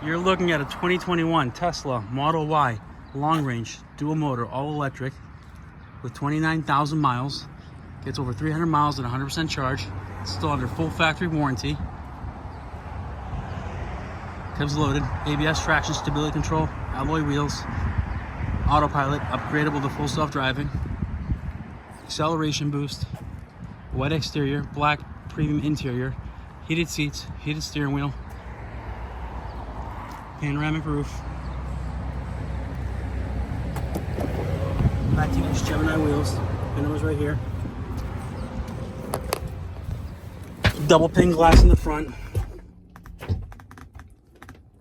You're looking at a 2021 Tesla Model Y long range dual motor all electric with 29,000 miles. Gets over 300 miles at 100% charge. It's still under full factory warranty. Comes loaded. ABS, traction, stability control, alloy wheels, autopilot, upgradable to full self-driving, acceleration boost, white exterior, black premium interior, heated seats, heated steering wheel, panoramic roof, 19-inch Gemini wheels, the numbers right here, double pane glass in the front,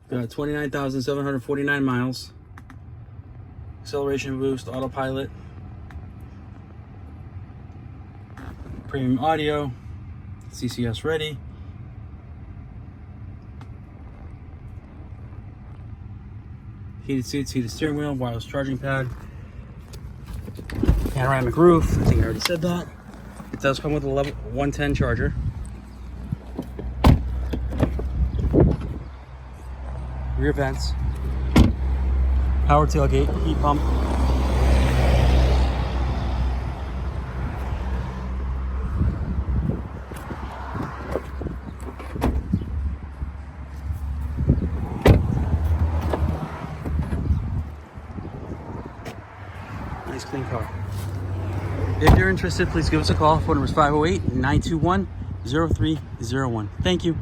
got 29,749 miles, acceleration boost, autopilot, premium audio, CCS ready, heated seats, heated steering wheel, wireless charging pad, panoramic roof. I think I already said that. It does come with a level 110 charger. Rear vents, power tailgate, heat pump, nice clean car. If you're interested, please give us a call. Phone number is 508-921-0301. Thank you.